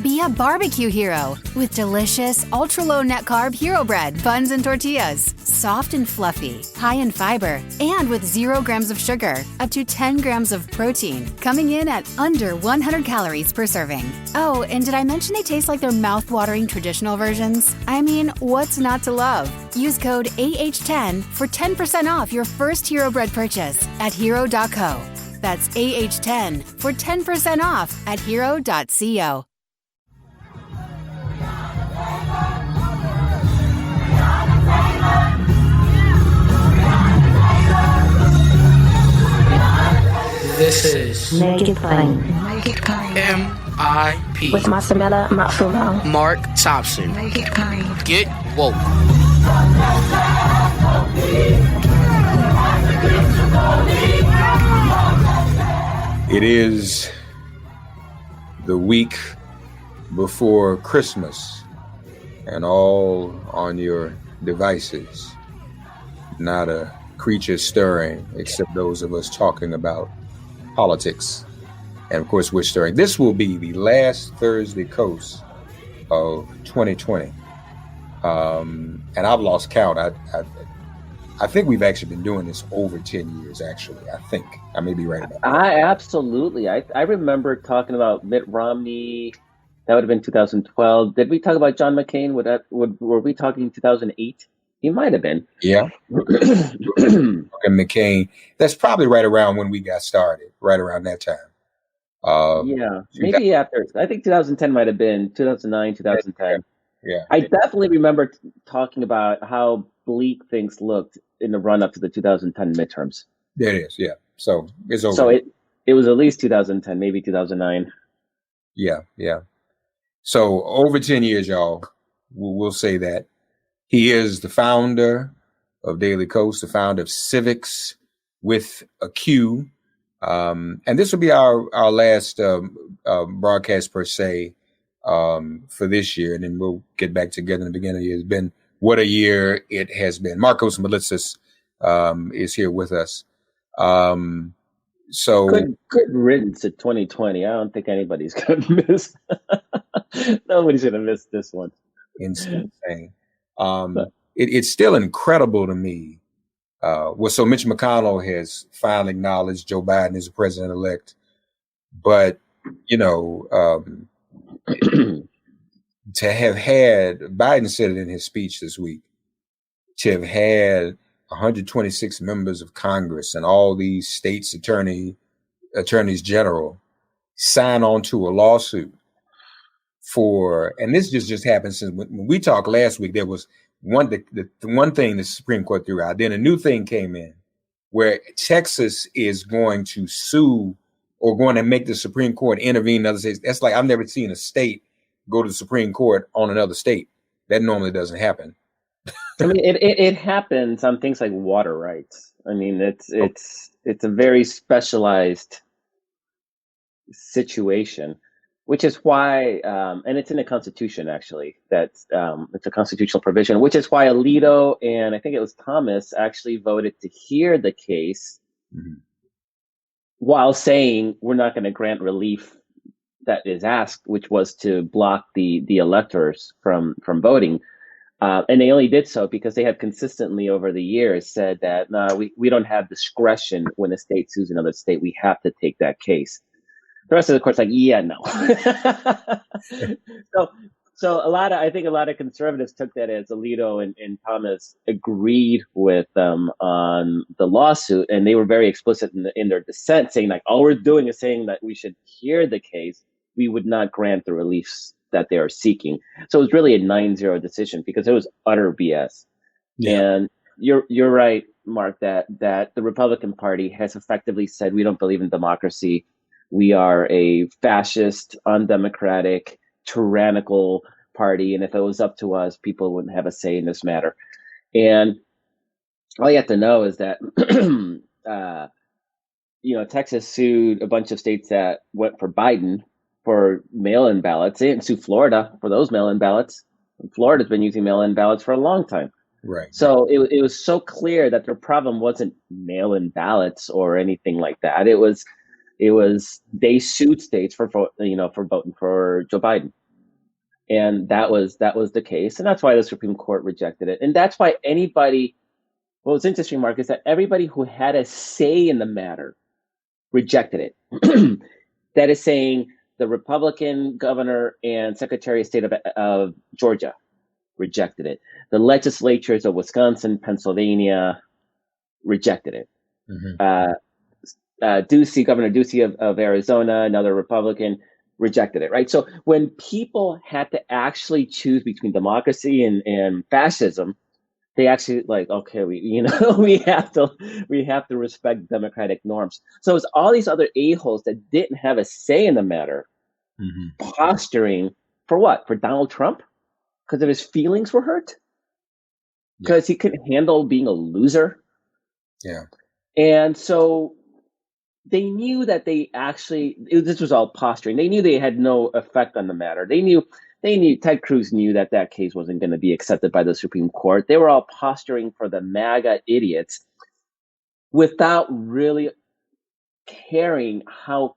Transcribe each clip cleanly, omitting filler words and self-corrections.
Be a barbecue hero with delicious, ultra-low net-carb hero bread, buns, and tortillas. Soft and fluffy, high in fiber, and with 0 grams of sugar, up to 10 grams of protein, coming in at under 100 calories per serving. Oh, and did I mention they taste like their mouth-watering traditional versions? I mean, what's not to love? Use code AH10 for 10% off your first hero bread purchase at hero.co. That's AH10 for 10% off at hero.co. This is Make It Plain. MIP With Masamela Matfumo. Mark Thompson. Make It Plain. Get woke. It is the week before Christmas and all on your devices. Not a creature stirring except those of us talking about politics. And of course, we're stirring. This will be the last Thursday Coast of 2020. And I've lost count. I think we've actually been doing this over 10 years, actually. I think. I may be right about that. Absolutely. I remember talking about Mitt Romney. That would have been 2012. Did we talk about John McCain? Were we talking 2008? He might have been. Yeah. And McCain. That's probably right around when we got started, right around that time. Yeah, maybe after. I think 2010 might have been 2009, 2010. Yeah. I definitely remember talking about how bleak things looked in the run up to the 2010 midterms. There it is. Yeah. So it's over. So it was at least 2010, maybe 2009. Yeah. Yeah. So over 10 years, y'all, we'll say that. He is the founder of DailyKos, the founder of Civiqs with a Q. And this will be our last broadcast per se for this year. And then we'll get back together in the beginning of the year. It's been what a year it has been. Markos Moulitsas is here with us. So good riddance to 2020. I don't think anybody's going to miss. Nobody's going to miss this one. Insane. It's still incredible to me. So Mitch McConnell has finally acknowledged Joe Biden is the president-elect. But, to have had, Biden said it in his speech this week, to have had 126 members of Congress and all these states' attorneys general sign on to a lawsuit and this just happened since when we talked last week, there was the one thing the Supreme Court threw out. Then a new thing came in where Texas is going to sue or going to make the Supreme Court intervene in other states. That's like, I've never seen a state go to the Supreme Court on another state. That normally doesn't happen. I mean, it happens on things like water rights. I mean, it's a very specialized situation, which is why, and it's in the Constitution, actually, it's a constitutional provision, which is why Alito and I think it was Thomas actually voted to hear the case while saying we're not going to grant relief that is asked, which was to block the electors from voting. And they only did so because they have consistently over the years said that, no, we don't have discretion when a state sues another state. We have to take that case. The rest of the court's like, yeah, no. So I think a lot of conservatives took that as Alito and Thomas agreed with them on the lawsuit, and they were very explicit in their dissent, saying like, all we're doing is saying that we should hear the case. We would not grant the reliefs that they are seeking. So it was really a 9-0 decision because it was utter BS. Yeah. And you're right, Mark, that the Republican Party has effectively said we don't believe in democracy. We are a fascist, undemocratic, tyrannical party. And if it was up to us, people wouldn't have a say in this matter. And all you have to know is that, Texas sued a bunch of states that went for Biden for mail-in ballots. They didn't sue Florida for those mail-in ballots. And Florida's been using mail-in ballots for a long time. Right. So it was so clear that their problem wasn't mail-in ballots or anything like that. It was they sued states for voting for Joe Biden. And that was the case. And that's why the Supreme Court rejected it. And that's why what was interesting, Mark, is that everybody who had a say in the matter rejected it. That is saying the Republican governor and Secretary of State of Georgia rejected it. The legislatures of Wisconsin, Pennsylvania rejected it. Governor Ducey of Arizona, another Republican, rejected it, right? So when people had to actually choose between democracy and fascism, they actually okay, we have to respect democratic norms. So it's all these other a-holes that didn't have a say in the matter, posturing for what? For Donald Trump? Because of his feelings were hurt? Because he couldn't handle being a loser? Yeah. And so they knew that this was all posturing. They knew they had no effect on the matter. They knew Ted Cruz knew that case wasn't going to be accepted by the Supreme Court. They were all posturing for the MAGA idiots without really caring how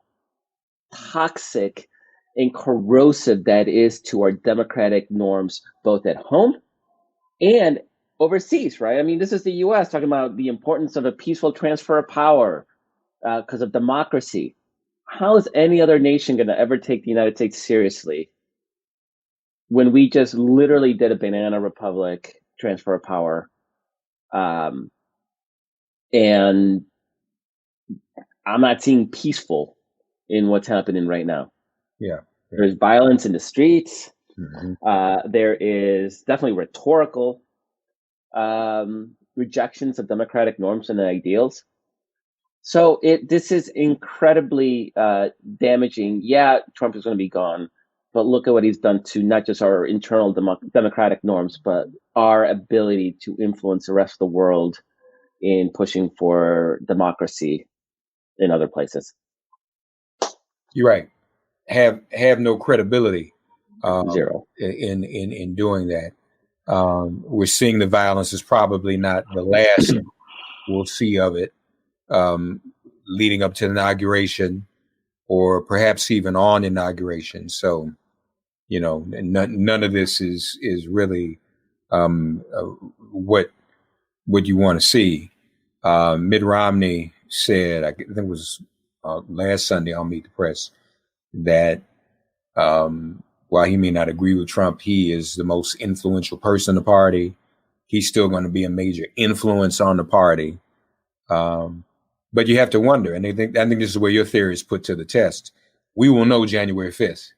toxic and corrosive that is to our democratic norms, both at home and overseas, right? I mean, this is the U.S. talking about the importance of a peaceful transfer of power because of democracy. How is any other nation going to ever take the United States seriously when we just literally did a banana republic transfer of power? And I'm not seeing peaceful in what's happening right now. Yeah. There's violence in the streets. There is definitely rhetorical rejections of democratic norms and ideals. So this is incredibly damaging. Yeah, Trump is going to be gone, but look at what he's done to not just our internal democratic norms, but our ability to influence the rest of the world in pushing for democracy in other places. You're right. Have no credibility. Zero. In doing that. We're seeing the violence is probably not the last we'll see of it. Leading up to the inauguration, or perhaps even on inauguration. So, none of this is really what you want to see. Mitt Romney said, I think it was last Sunday on Meet the Press, that while he may not agree with Trump, he is the most influential person in the party. He's still going to be a major influence on the party. But you have to wonder, and I think this is where your theory is put to the test. We will know January 5th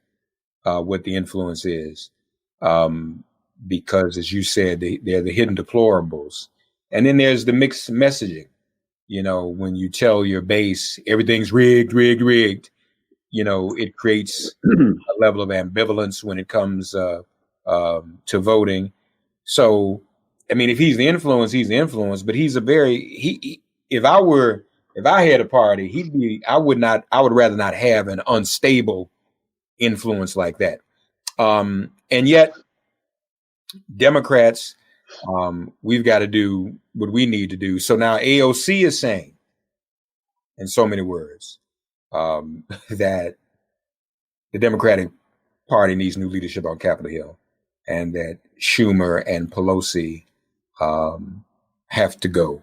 what the influence is, because, as you said, they're the hidden deplorables. And then there's the mixed messaging. When you tell your base everything's rigged, it creates a level of ambivalence when it comes to voting. So, I mean, if he's the influence, he's the influence. But he's if I had a party, I would rather not have an unstable influence like that. And yet, Democrats, we've got to do what we need to do. So now AOC is saying, in so many words, that the Democratic Party needs new leadership on Capitol Hill, and that Schumer and Pelosi have to go.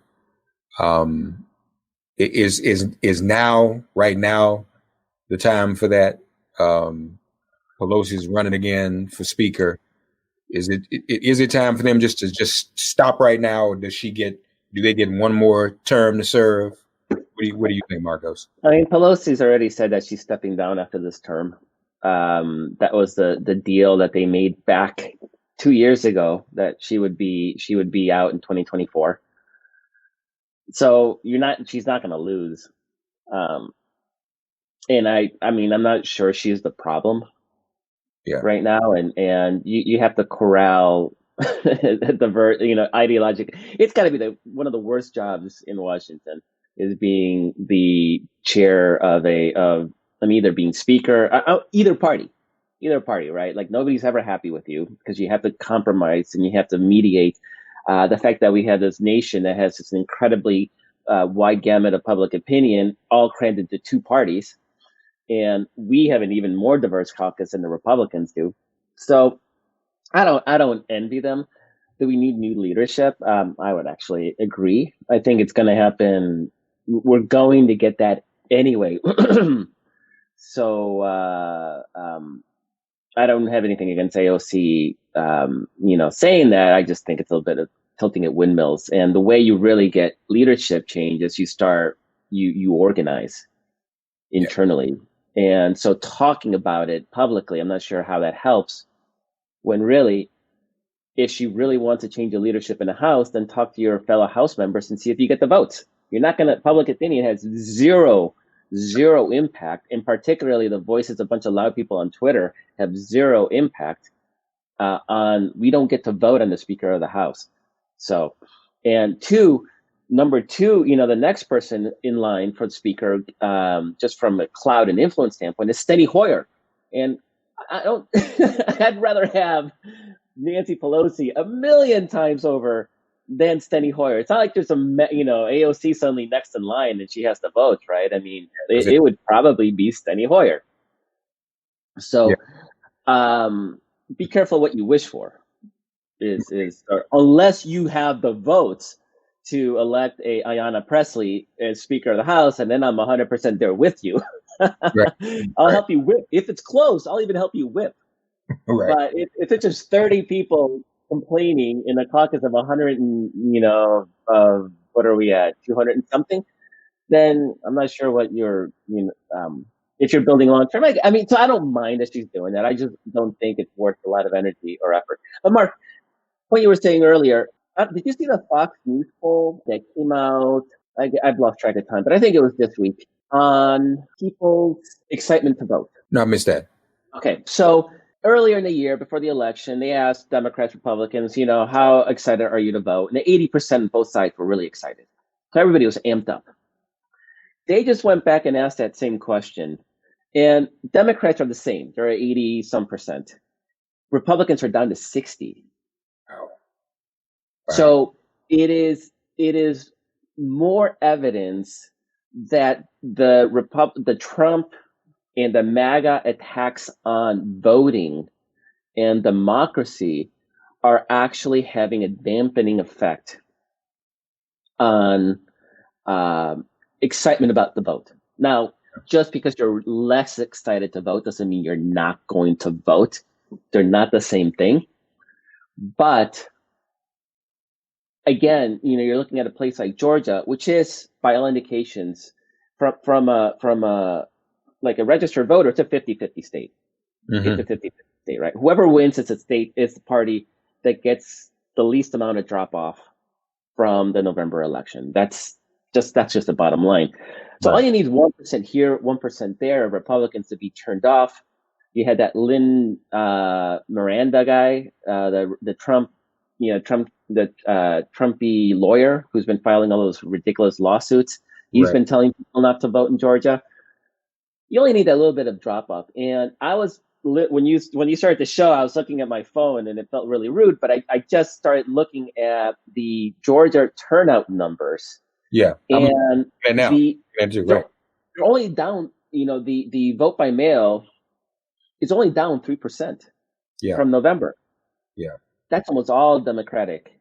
Is now, right now, the time for that? Pelosi is running again for Speaker. Is it time for them just to stop right now, or do they get one more term to serve? What do you think, Markos? I mean, Pelosi's already said that she's stepping down after this term. That was the deal that they made back 2 years ago, that she would be out in 2024. So she's not going to lose. And I mean, I'm not sure she's the problem right now. And you have to corral ideological. It's got to be one of the worst jobs in Washington, is being the chair of either being speaker, either party, right? Like, nobody's ever happy with you, because you have to compromise and you have to mediate. The fact that we have this nation that has this incredibly wide gamut of public opinion, all crammed into two parties, and we have an even more diverse caucus than the Republicans do. So I don't envy them. Do we need new leadership? I would actually agree. I think it's going to happen. We're going to get that anyway. So I don't have anything against AOC, saying that. I just think it's a little bit of tilting at windmills. And the way you really get leadership change is you organize internally. And so talking about it publicly, I'm not sure how that helps, when really, if she really wants to change the leadership in the House, then talk to your fellow House members and see if you get the votes. You're not going to, public opinion has zero impact, and particularly the voices of a bunch of loud people on Twitter have zero impact we don't get to vote on the Speaker of the House. So, and number two, the next person in line for the Speaker, just from a cloud and influence standpoint, is Steny Hoyer. And I'd rather have Nancy Pelosi a million times over than Steny Hoyer. It's not like there's AOC suddenly next in line and she has to vote, right? I mean, it would probably be Steny Hoyer. So, be careful what you wish for. Unless you have the votes to elect a Ayanna Pressley as Speaker of the House, and then I'm 100% there with you. Right. I'll help you whip. If it's close, I'll even help you whip. Right. But if it's just 30 people complaining in a caucus of 100 and, what are we at, 200 and something, then I'm not sure what if you're building long term. I mean, so I don't mind that she's doing that. I just don't think it's worth a lot of energy or effort. But Mark, what you were saying earlier, did you see the Fox News poll that came out? I've lost track of time, but I think it was this week, on people's excitement to vote. No, I missed that. Okay, so earlier in the year, before the election, they asked Democrats, Republicans, how excited are you to vote? And 80% on both sides were really excited. So everybody was amped up. They just went back and asked that same question. And Democrats are the same. They're at 80-some percent. Republicans are down to 60. Wow. So it is more evidence that the Trump and the MAGA attacks on voting and democracy are actually having a dampening effect on excitement about the vote. Now, just because you're less excited to vote doesn't mean you're not going to vote. They're not the same thing. But again, you're looking at a place like Georgia, which is, by all indications, from a like a registered voter, it's a 50-50 state. Mm-hmm. It's a 50-50 state, right? Whoever wins as a state is the party that gets the least amount of drop off from the November election. That's just the bottom line. So all you need is 1% here, 1% there of Republicans to be turned off. You had that Lynn Miranda guy, the Trumpy lawyer who's been filing all those ridiculous lawsuits. He's been telling people not to vote in Georgia. You only need that little bit of drop off. And I was when you started the show, I was looking at my phone and it felt really rude, but I just started looking at the Georgia turnout numbers. Yeah, and they're only down. The vote by mail is only down 3% from November. Yeah, that's almost all Democratic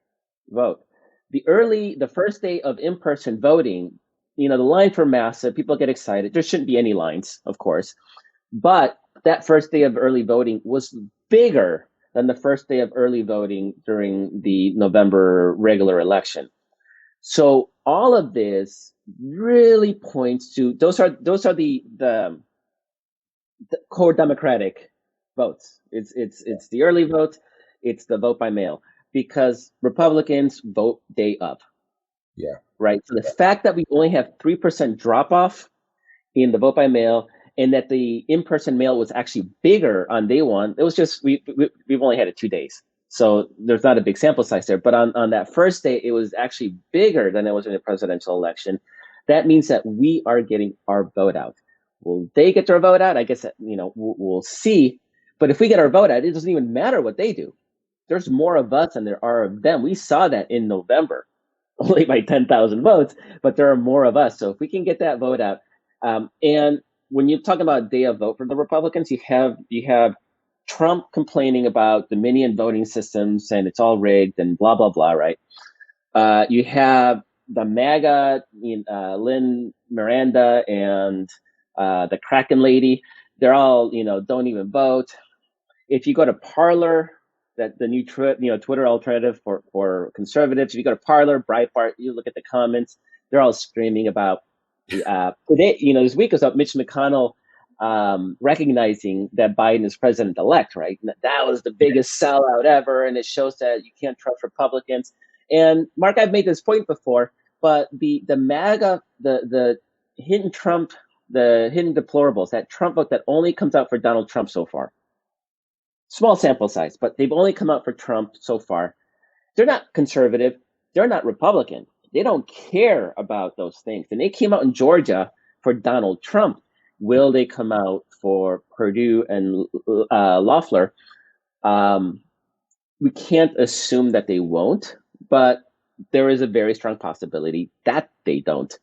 vote. The first day of in-person voting, the lines were massive. People get excited. There shouldn't be any lines, of course, but that first day of early voting was bigger than the first day of early voting during the November regular election. So all of this really points to those are the core Democratic votes. It's the early vote, it's the vote by mail, because Republicans vote day of. Yeah. Right. So the fact that we only have 3% drop off in the vote by mail, and that the in-person mail was actually bigger on day one, it was just we've only had it 2 days. So there's not a big sample size there. But on that first day, it was actually bigger than it was in the presidential election. That means that we are getting our vote out. Will they get their vote out? I guess we'll see. But if we get our vote out, it doesn't even matter what they do. There's more of us than there are of them. We saw that in November, only by 10,000 votes, but there are more of us. So if we can get that vote out, and when you talk about day of vote for the Republicans, you have Trump complaining about Dominion voting systems and it's all rigged and blah, blah, blah, right? You have the MAGA, Lynn Miranda and the Kraken lady. They're all, don't even vote. If you go to Parler, that the new Twitter alternative for conservatives, if you go to Parler, Breitbart, you look at the comments, they're all screaming about today, this week was up Mitch McConnell recognizing that Biden is president-elect, right? That was the biggest sellout ever, and it shows that you can't trust Republicans. And Mark, I've made this point before, but the MAGA, the hidden Trump, the hidden deplorables, that Trump vote that only comes out for Donald Trump so far. Small sample size, but they've only come out for Trump so far. They're not conservative. They're not Republican. They don't care about those things. And they came out in Georgia for Donald Trump. Will they come out for Perdue and Loeffler? We can't assume that they won't, but there is a very strong possibility that they don't.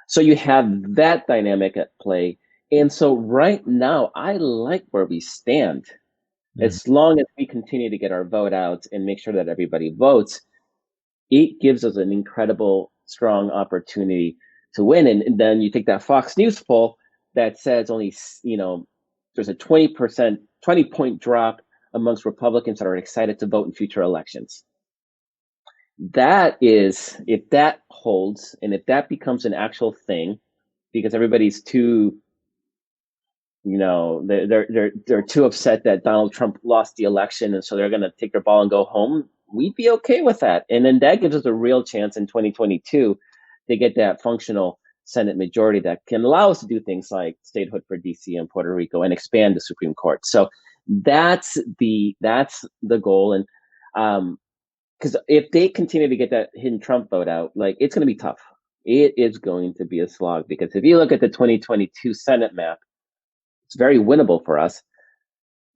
So you have that dynamic at play. And so right now, I like where we stand. As long as we continue to get our vote out and make sure that everybody votes, it gives us an incredible, strong opportunity to win. And then you take that Fox News poll that says only, there's a 20-point drop amongst Republicans that are excited to vote in future elections. That is, if that holds and if that becomes an actual thing, because everybody's too, they're too upset that Donald Trump lost the election, and so they're going to take their ball and go home, we'd be okay with that. And then that gives us a real chance in 2022 to get that functional Senate majority that can allow us to do things like statehood for DC and Puerto Rico and expand the Supreme Court. So that's the goal. And because if they continue to get that hidden Trump vote out, it's going to be tough. It is going to be a slog, because if you look at the 2022 Senate map, it's very winnable for us,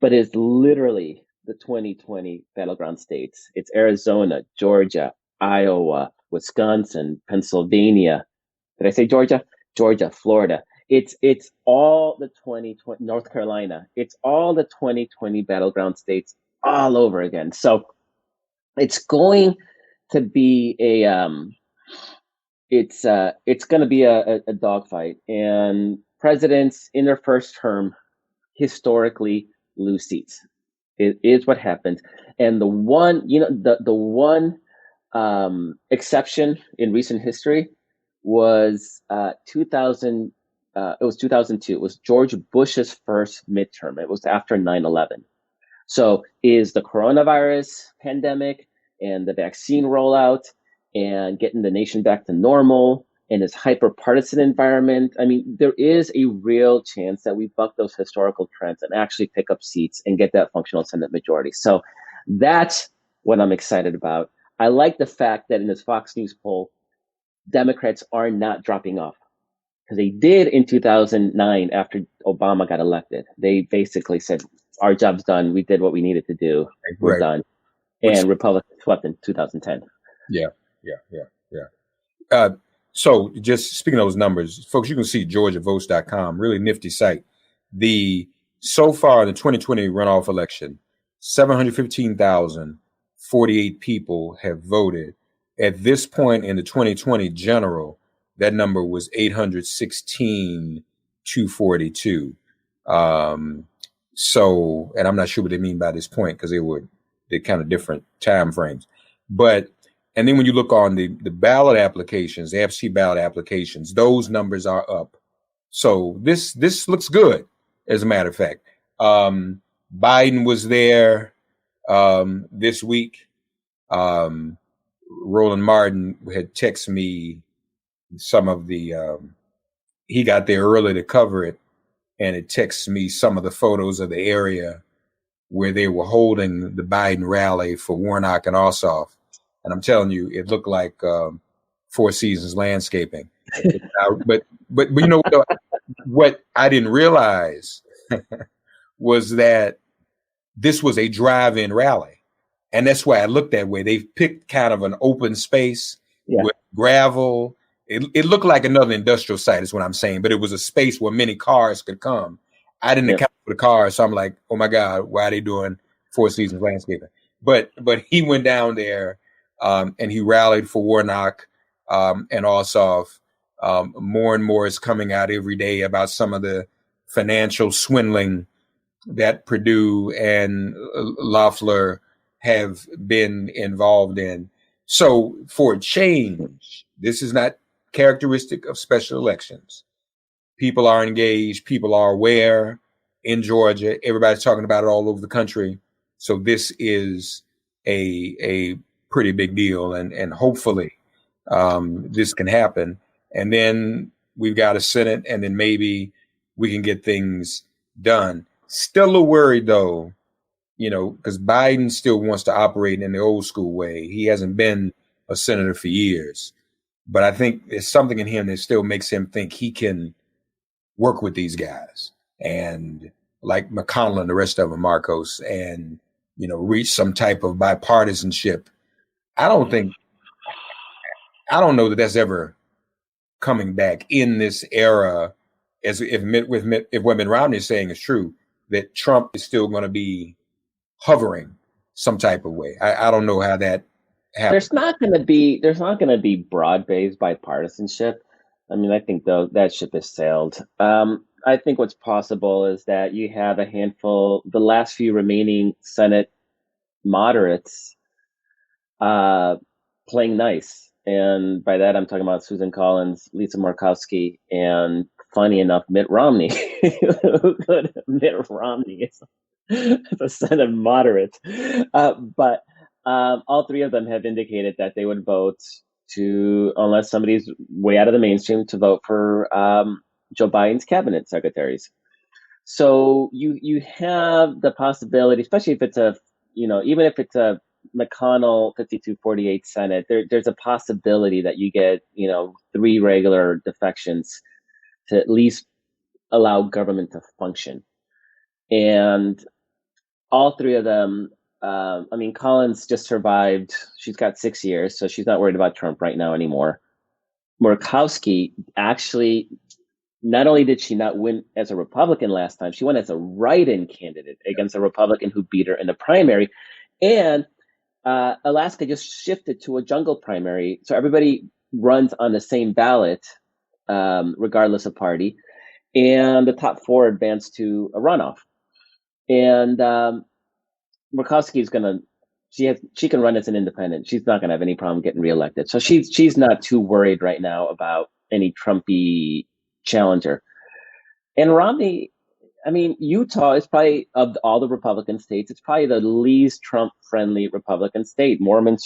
but it's literally the 2020 battleground states. It's Arizona, Georgia, Iowa, Wisconsin, Pennsylvania. Did I say Georgia? Georgia, Florida. It's all the 2020, North Carolina. It's all the 2020 battleground states all over again. So it's going to be it's going to be a dogfight, and presidents in their first term historically lose seats. It is what happens. And the one, the one exception in recent history was 2000. It was 2002. It was George Bush's first midterm. It was after 9/11. So is the coronavirus pandemic and the vaccine rollout and getting the nation back to normal in this hyper-partisan environment, I mean, there is a real chance that we buck those historical trends and actually pick up seats and get that functional Senate majority. So that's what I'm excited about. I like the fact that in this Fox News poll, Democrats are not dropping off, because they did in 2009 after Obama got elected. They basically said, our job's done. We did what we needed to do. We're done. And Republicans swept in 2010. Yeah. So just speaking of those numbers, folks, you can see GeorgiaVotes.com, really nifty site. So far in the 2020 runoff election, 715,048 people have voted. At this point in the 2020 general, that number was 816,242. So, and I'm not sure what they mean by this point, because they're kind of different time frames. And then when you look on the ballot applications, the absentee ballot applications, those numbers are up. So this looks good, as a matter of fact. Biden was there this week. Roland Martin had texted me some of the, he got there early to cover it, and it texts me some of the photos of the area where they were holding the Biden rally for Warnock and Ossoff. And I'm telling you, it looked like Four Seasons landscaping. But you know what I didn't realize was that this was a drive-in rally. And that's why I looked that way. They picked kind of an open space with gravel. It looked like another industrial site is what I'm saying, but it was a space where many cars could come. I didn't account for the cars. So I'm like, oh my God, why are they doing Four Seasons landscaping? But he went down there and he rallied for Warnock and Ossoff. More and more is coming out every day about some of the financial swindling that Purdue and Loeffler have been involved in. So for a change, this is not characteristic of special elections. People are engaged. People are aware in Georgia. Everybody's talking about it all over the country. So this is a pretty big deal. And hopefully this can happen. And then we've got a Senate, and then maybe we can get things done. Still a little worried, though, because Biden still wants to operate in the old school way. He hasn't been a senator for years. But I think there's something in him that still makes him think he can work with these guys and like McConnell and the rest of them, Markos, and, reach some type of bipartisanship. I don't know that that's ever coming back in this era, as if what Mitt Romney is saying is true, that Trump is still going to be hovering some type of way. I don't know how that happens. There's not going to be broad-based bipartisanship. I mean, I think though that ship has sailed. I think what's possible is that you have a handful, the last few remaining Senate moderates playing nice. And by that, I'm talking about Susan Collins, Lisa Murkowski, and funny enough, Mitt Romney. Mitt Romney is the Senate moderate. But all three of them have indicated that they would vote unless somebody's way out of the mainstream, to vote for Joe Biden's cabinet secretaries. So you have the possibility, especially if it's even if it's a McConnell 52-48 Senate, there's a possibility that you get, three regular defections to at least allow government to function. And all three of them, Collins just survived. She's got 6 years, so she's not worried about Trump right now anymore. Murkowski, actually, not only did she not win as a Republican last time, she won as a write-in candidate against a Republican who beat her in the primary. And Alaska just shifted to a jungle primary. So everybody runs on the same ballot, regardless of party. And the top four advance to a runoff. And Murkowski is she can run as an independent. She's not going to have any problem getting reelected. So she's not too worried right now about any Trumpy challenger. And Romney, Utah is probably, of all the Republican states, it's probably the least Trump-friendly Republican state. Mormons,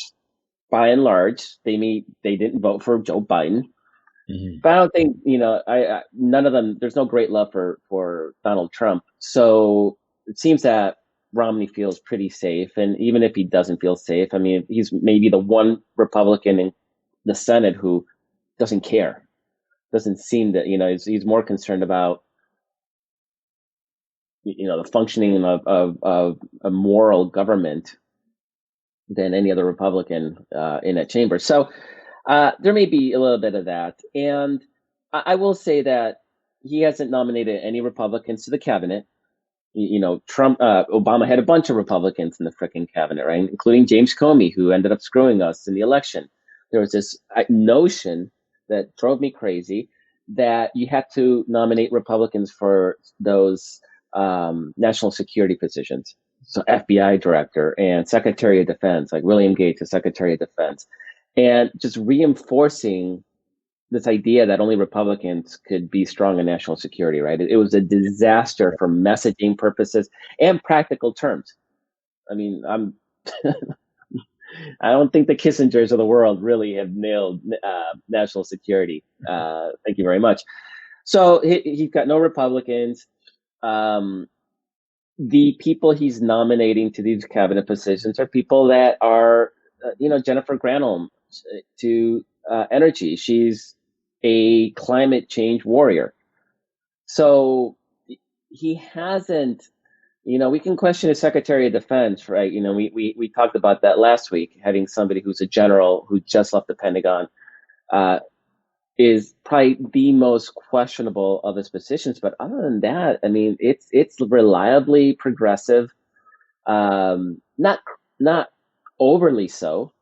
by and large, they didn't vote for Joe Biden. Mm-hmm. But I don't think, none of them, there's no great love for Donald Trump. So it seems that Romney feels pretty safe. And even if he doesn't feel safe, he's maybe the one Republican in the Senate who doesn't care. Doesn't seem that, he's more concerned about, the functioning of a moral government than any other Republican in that chamber. So there may be a little bit of that. And I will say that he hasn't nominated any Republicans to the cabinet. Obama had a bunch of Republicans in the frickin' cabinet, right? Including James Comey, who ended up screwing us in the election. There was this notion that drove me crazy that you had to nominate Republicans for those national security positions. So FBI director and Secretary of Defense, like William Gates, the Secretary of Defense, and just reinforcing this idea that only Republicans could be strong in national security, right? It was a disaster for messaging purposes and practical terms. I don't think the Kissingers of the world really have nailed national security. Thank you very much. So he's got no Republicans. The people he's nominating to these cabinet positions are people that are, Jennifer Granholm to energy. She's a climate change warrior. So he hasn't, we can question his Secretary of Defense, right? We talked about that last week, having somebody who's a general who just left the Pentagon is probably the most questionable of his positions. But other than that, I mean, it's reliably progressive, not overly so.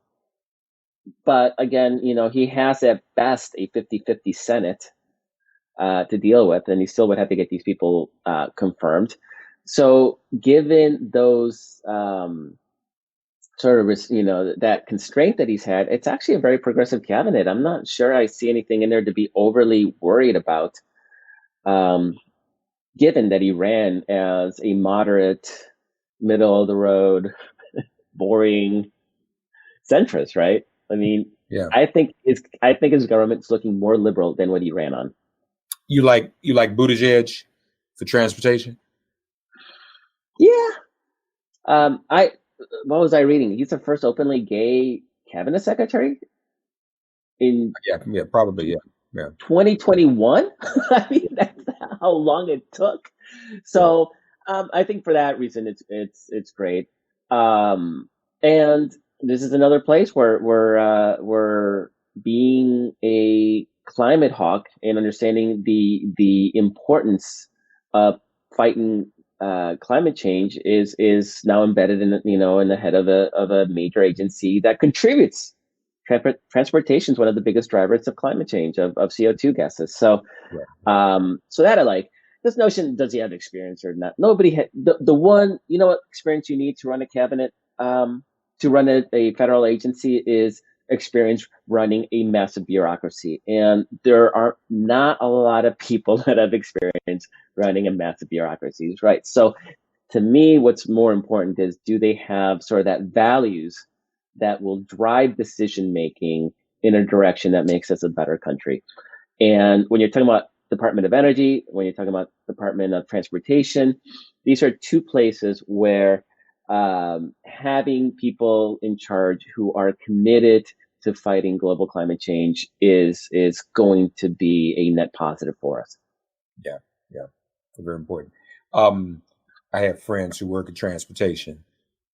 But again, he has at best a 50-50 Senate to deal with, and he still would have to get these people confirmed. So given those sort of, that constraint that he's had, it's actually a very progressive cabinet. I'm not sure I see anything in there to be overly worried about, given that he ran as a moderate, middle of the road, boring centrist, right? I mean, Yeah. I think his government's looking more liberal than what he ran on. You like Buttigieg for transportation? Yeah. What was I reading? He's the first openly gay cabinet secretary in Yeah, probably, yeah. 2021. I mean, that's how long it took. So, I think for that reason, it's great. And this is another place where we're being a climate hawk and understanding the importance of fighting climate change is now embedded in the head of a major agency that contributes. Transportation is one of the biggest drivers of climate change, of CO2 gases. So, so that I like. This notion, does he have experience or not? Nobody had the one, what experience you need to run a cabinet, to run a federal agency is experience running a massive bureaucracy. And there are not a lot of people that have experience running a massive bureaucracy, right? So to me, what's more important is, do they have sort of that values that will drive decision-making in a direction that makes us a better country? And when you're talking about Department of Energy, when you're talking about Department of Transportation, these are two places where having people in charge who are committed to fighting global climate change is going to be a net positive for us. Yeah, very important. I have friends who work in transportation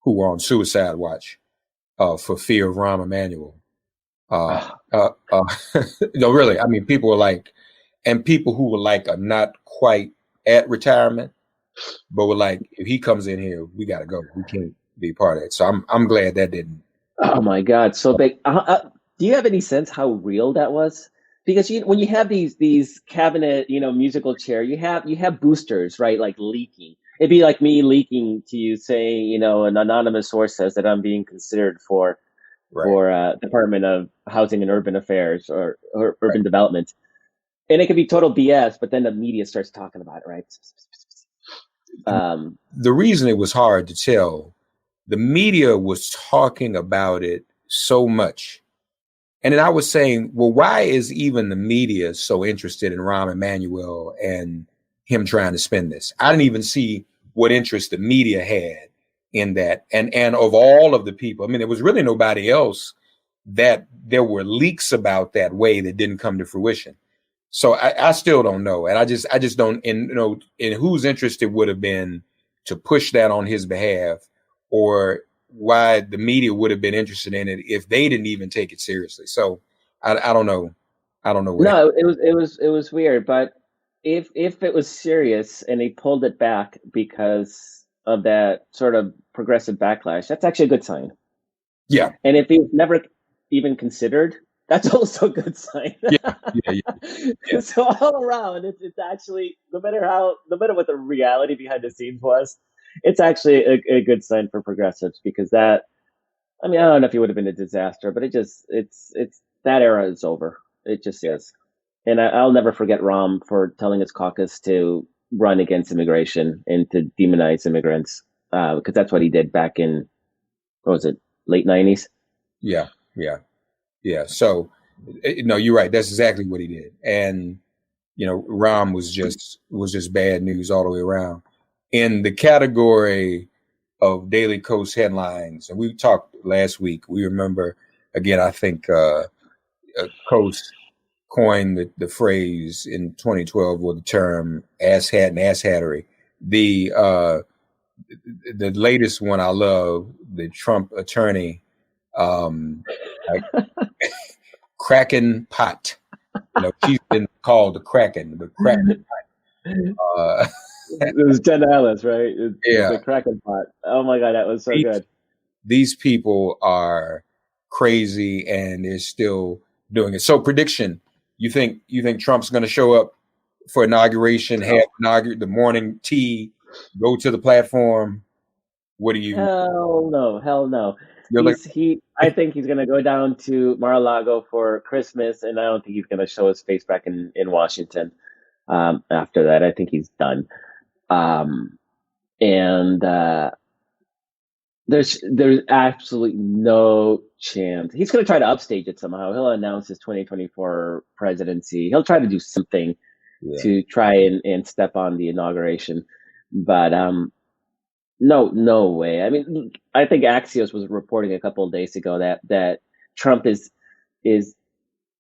who were on suicide watch for fear of Rahm Emanuel. No, really. I mean, people were like, and people who were like are not quite at retirement, but were like, if he comes in here, we got to go. We can't be part of it. So I'm glad that didn't. Oh my God, so big. Do you have any sense how real that was? Because when you have these cabinet, musical chair, you have boosters, right? Like leaking. It'd be like me leaking to you saying, an anonymous source says that I'm being considered for Department of Housing and Urban Affairs or Urban Development. And it could be total BS, but then the media starts talking about it, right? The reason it was hard to tell, the media was talking about it so much. And then I was saying, well, why is even the media so interested in Rahm Emanuel and him trying to spend this? I didn't even see what interest the media had in that. And of all of the people, I mean, there was really nobody else that there were leaks about that way that didn't come to fruition. So I still don't know. And I just don't, in whose interest it would have been to push that on his behalf, or why the media would have been interested in it if they didn't even take it seriously. So I don't know. No, it was weird. But if it was serious and they pulled it back because of that sort of progressive backlash, that's actually a good sign. Yeah. And if he was never even considered, that's also a good sign. Yeah. So all around, it's actually, no matter what the reality behind the scenes was, it's actually a good sign for progressives, because that, I mean, I don't know if it would have been a disaster, but it's that era is over. It just is. And I'll never forget Rahm for telling his caucus to run against immigration and to demonize immigrants, because that's what he did back in, what was it, late 90s? Yeah. So, no, you're right. That's exactly what he did. And, Rahm was just bad news all the way around. In the category of DailyKos headlines, and we talked last week, we remember, again, I think Kos coined the phrase in 2012 with the term asshat and asshattery. The latest one I love, the Trump attorney, Kraken Pot. She's been called the Kraken, the Kraken. It was Jen Ellis, right? Yeah. The Kraken pot. Oh my God, that was so good. These people are crazy, and they're still doing it. So, prediction: you think Trump's going to show up for inauguration, have the morning tea, go to the platform? What do you? Hell no. I think he's going to go down to Mar-a-Lago for Christmas, and I don't think he's going to show his face back in Washington. After that, I think he's done. There's absolutely no chance. He's going to try to upstage it somehow. He'll announce his 2024 presidency. He'll try to do something to try and step on the inauguration. But no way. I mean, I think Axios was reporting a couple of days ago that Trump is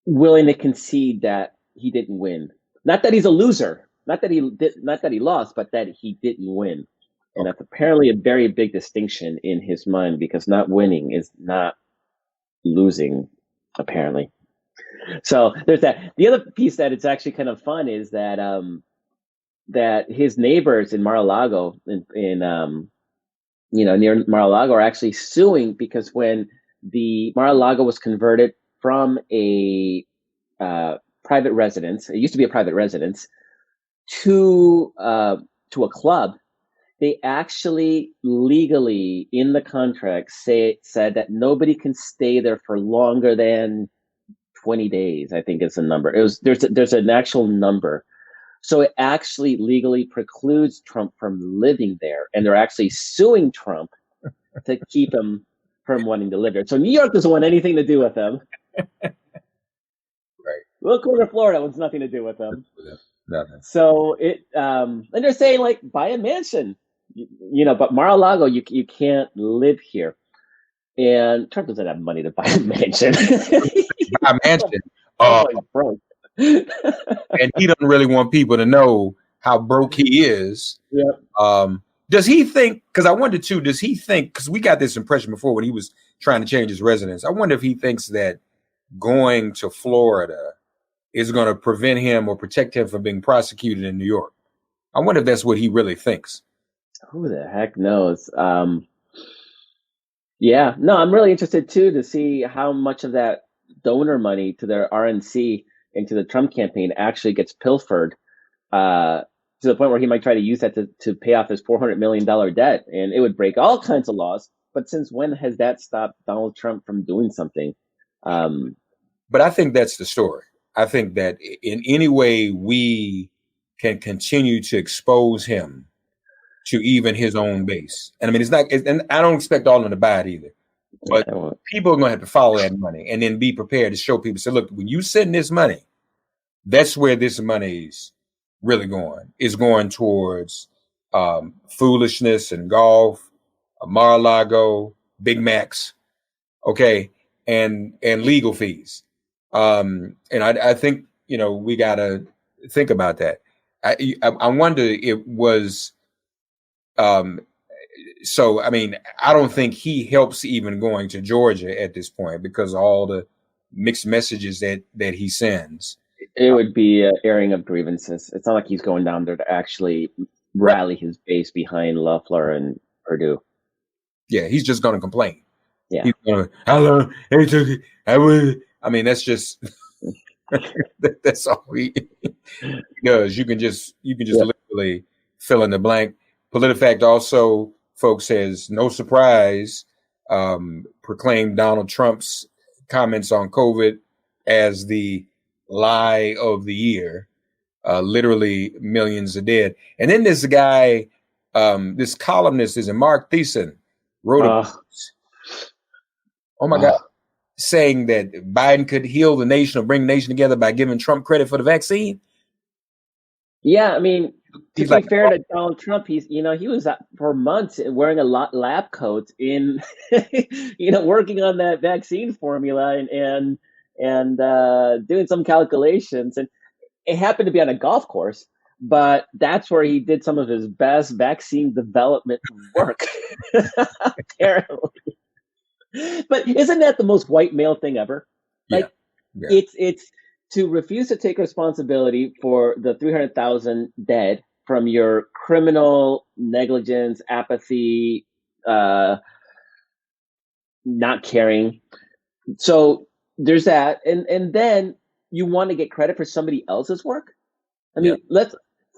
willing to concede that he didn't win. Not that he's a loser. Not that he lost, but that he didn't win. And that's apparently a very big distinction in his mind, because not winning is not losing, apparently. So there's that. The other piece that it's actually kind of fun is that that his neighbors in Mar-a-Lago, near Mar-a-Lago, are actually suing because when the Mar-a-Lago was converted from a private residence, it used to be a private residence, to a club, they actually legally in the contract said that nobody can stay there for longer than 20 days, I think is the number. There's an actual number. So it actually legally precludes Trump from living there. And they're actually suing Trump to keep him from wanting to live there. So New York doesn't want anything to do with him. Right. We'll go to Florida wants nothing to do with him. Nothing. So and they're saying, like, buy a mansion. But Mar-a-Lago, you can't live here. And Trump doesn't have money to buy a mansion. Buy a mansion. Broke. And he doesn't really want people to know how broke he is. Yeah. Does he think, because I wonder too, does he think, because we got this impression before when he was trying to change his residence, I wonder if he thinks that going to Florida is going to prevent him or protect him from being prosecuted in New York. I wonder if that's what he really thinks. Who the heck knows? Yeah, no, I'm really interested too to see how much of that donor money to their RNC and to the Trump campaign actually gets pilfered to the point where he might try to use that to pay off his $400 million debt. And it would break all kinds of laws. But since when has that stopped Donald Trump from doing something? But I think that's the story. I think that in any way we can continue to expose him to even his own base. And I mean, and I don't expect all of them to buy it either. But people are going to have to follow that money and then be prepared to show people, say, look, when you send this money, that's where this money's really going. It's going towards foolishness and golf, Mar-a-Lago, Big Macs, okay, and legal fees. And I think, we got to think about that. I wonder it was, so, I mean, I don't think he helps even going to Georgia at this point because of all the mixed messages that he sends. It would be an airing of grievances. It's not like he's going down there to actually rally his base behind Loeffler and Perdue. Yeah, he's just going to complain. Yeah. He's going to, how long it took it? I mean, that's just, that's all he does. You can just literally fill in the blank. PolitiFact also, folks, says, no surprise, proclaimed Donald Trump's comments on COVID as the lie of the year. Literally millions are dead. And then this guy, this columnist is Mark Thiessen, wrote a oh my God, saying that Biden could heal the nation or bring the nation together by giving Trump credit for the vaccine. Yeah, I mean, to be fair to Donald Trump, he was for months wearing a lab coat in, working on that vaccine formula and doing some calculations. And it happened to be on a golf course, but that's where he did some of his best vaccine development work, apparently. But isn't that the most white male thing ever? Like, yeah. It's to refuse to take responsibility for the 300,000 dead from your criminal negligence, apathy, not caring. So there's that. And then you want to get credit for somebody else's work? I mean,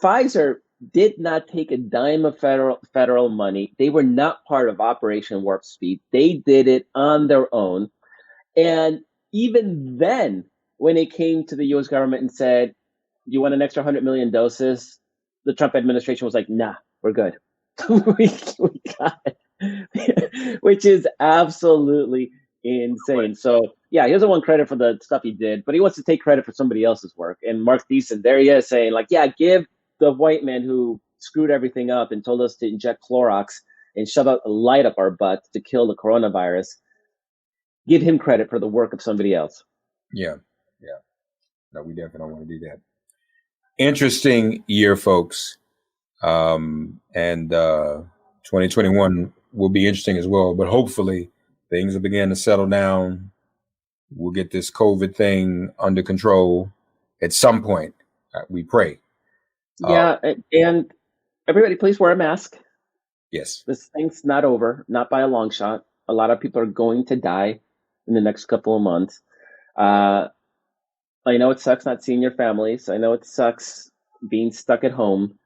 Pfizer did not take a dime of federal money. They were not part of Operation Warp Speed. They did it on their own. And even then, when it came to the U.S. government and said, you want an extra 100 million doses? The Trump administration was like, nah, we're good. we got it, which is absolutely insane. So, yeah, he doesn't want credit for the stuff he did, but he wants to take credit for somebody else's work. And Mark Thiessen, there he is saying, like, yeah, give the white man who screwed everything up and told us to inject Clorox and shove a light up our butts to kill the coronavirus, give him credit for the work of somebody else. Yeah. No, we definitely don't want to do that. Interesting year, folks. And 2021 will be interesting as well. But hopefully things will begin to settle down. We'll get this COVID thing under control at some point. We pray. Yeah, and everybody, please wear a mask. Yes. This thing's not over, not by a long shot. A lot of people are going to die in the next couple of months. I know it sucks not seeing your families. I know it sucks being stuck at home.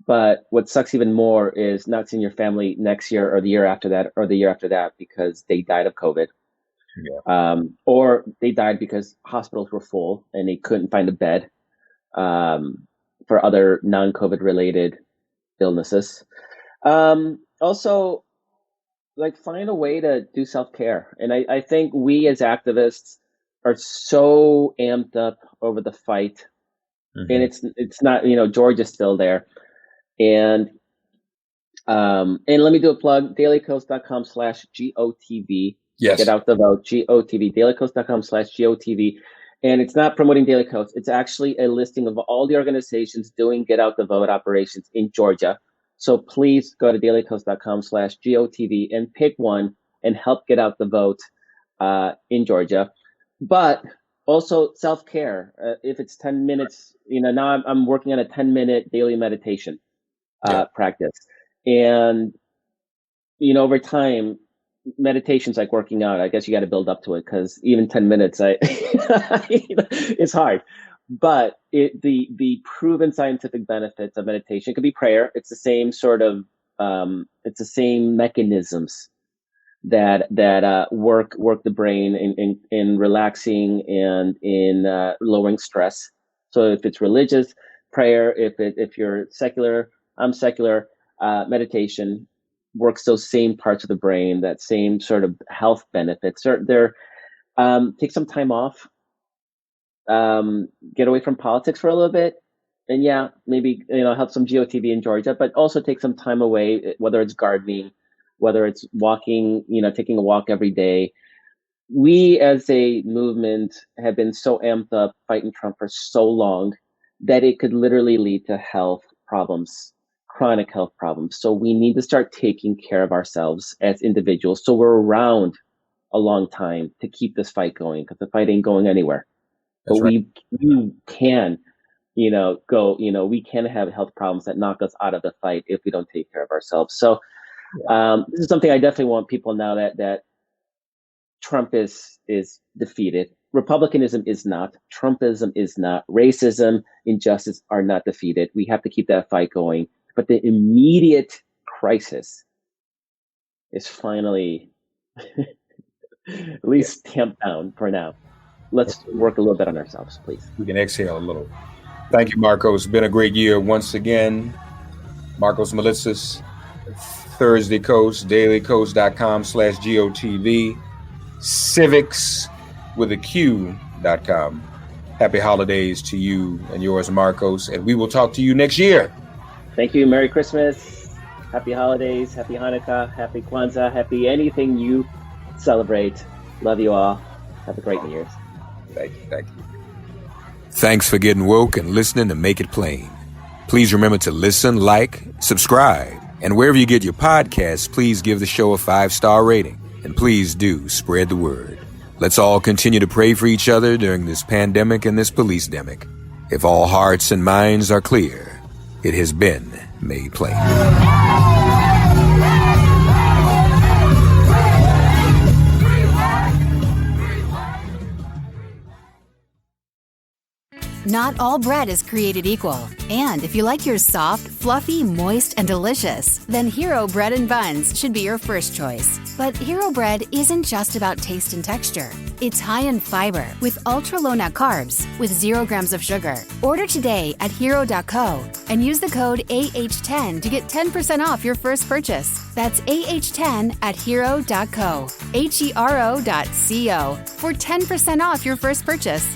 But what sucks even more is not seeing your family next year or the year after that or the year after that because they died of COVID. Yeah. Or they died because hospitals were full and they couldn't find a bed for other non-COVID related illnesses. Also, like, find a way to do self-care. And I think we as activists are so amped up over the fight. Mm-hmm. And it's not, Georgia's still there. And let me do a plug, DailyKos.com/GOTV. Yes. Get out the vote, GOTV, DailyKos.com/GOTV. And it's not promoting Daily Kos. It's actually a listing of all the organizations doing get out the vote operations in Georgia. So please go to DailyKos.com/GOTV and pick one and help get out the vote in Georgia. But also self-care. If it's 10 minutes, now I'm working on a 10-minute daily meditation practice. And, over time, meditation's like working out. I guess you got to build up to it because even 10 minutes, it's hard. But the proven scientific benefits of meditation could be prayer. It's the same sort of, it's the same mechanisms that work the brain in relaxing and in lowering stress. So if it's religious, prayer. If you're secular, I'm secular. Meditation works those same parts of the brain, that same sort of health benefits. Take some time off. Get away from politics for a little bit, and maybe help some GOTV in Georgia, but also take some time away, whether it's gardening, whether it's walking, taking a walk every day. We as a movement have been so amped up fighting Trump for so long that it could literally lead to health problems, chronic health problems. So we need to start taking care of ourselves as individuals so we're around a long time to keep this fight going, because the fight ain't going anywhere. That's but right. we can, we can have health problems that knock us out of the fight if we don't take care of ourselves. So this is something I definitely want people now that Trump is defeated. Republicanism is not. Trumpism is not. Racism, injustice are not defeated. We have to keep that fight going. But the immediate crisis is finally at least tamped down for now. Let's work a little bit on ourselves, please. We can exhale a little. Thank you, Markos. It's been a great year once again. Markos Moulitsas, Thursday Coast, DailyKos.com/GOTV, Civiqs with a Q.com. Happy holidays to you and yours, Markos, and we will talk to you next year. Thank you. Merry Christmas. Happy holidays. Happy Hanukkah. Happy Kwanzaa. Happy anything you celebrate. Love you all. Have a great New Year's. Thank you. Thanks for getting woke and listening to Make It Plain. Please remember to listen, like, subscribe, and wherever you get your podcasts, please give the show a 5-star rating. And please do spread the word. Let's all continue to pray for each other during this pandemic and this police-demic. If all hearts and minds are clear, it has been made plain. Not all bread is created equal. And if you like yours soft, fluffy, moist, and delicious, then Hero Bread and Buns should be your first choice. But Hero Bread isn't just about taste and texture. It's high in fiber with ultra-low net carbs with 0 grams of sugar. Order today at hero.co and use the code AH10 to get 10% off your first purchase. That's AH10 at hero.co, HERO.co for 10% off your first purchase.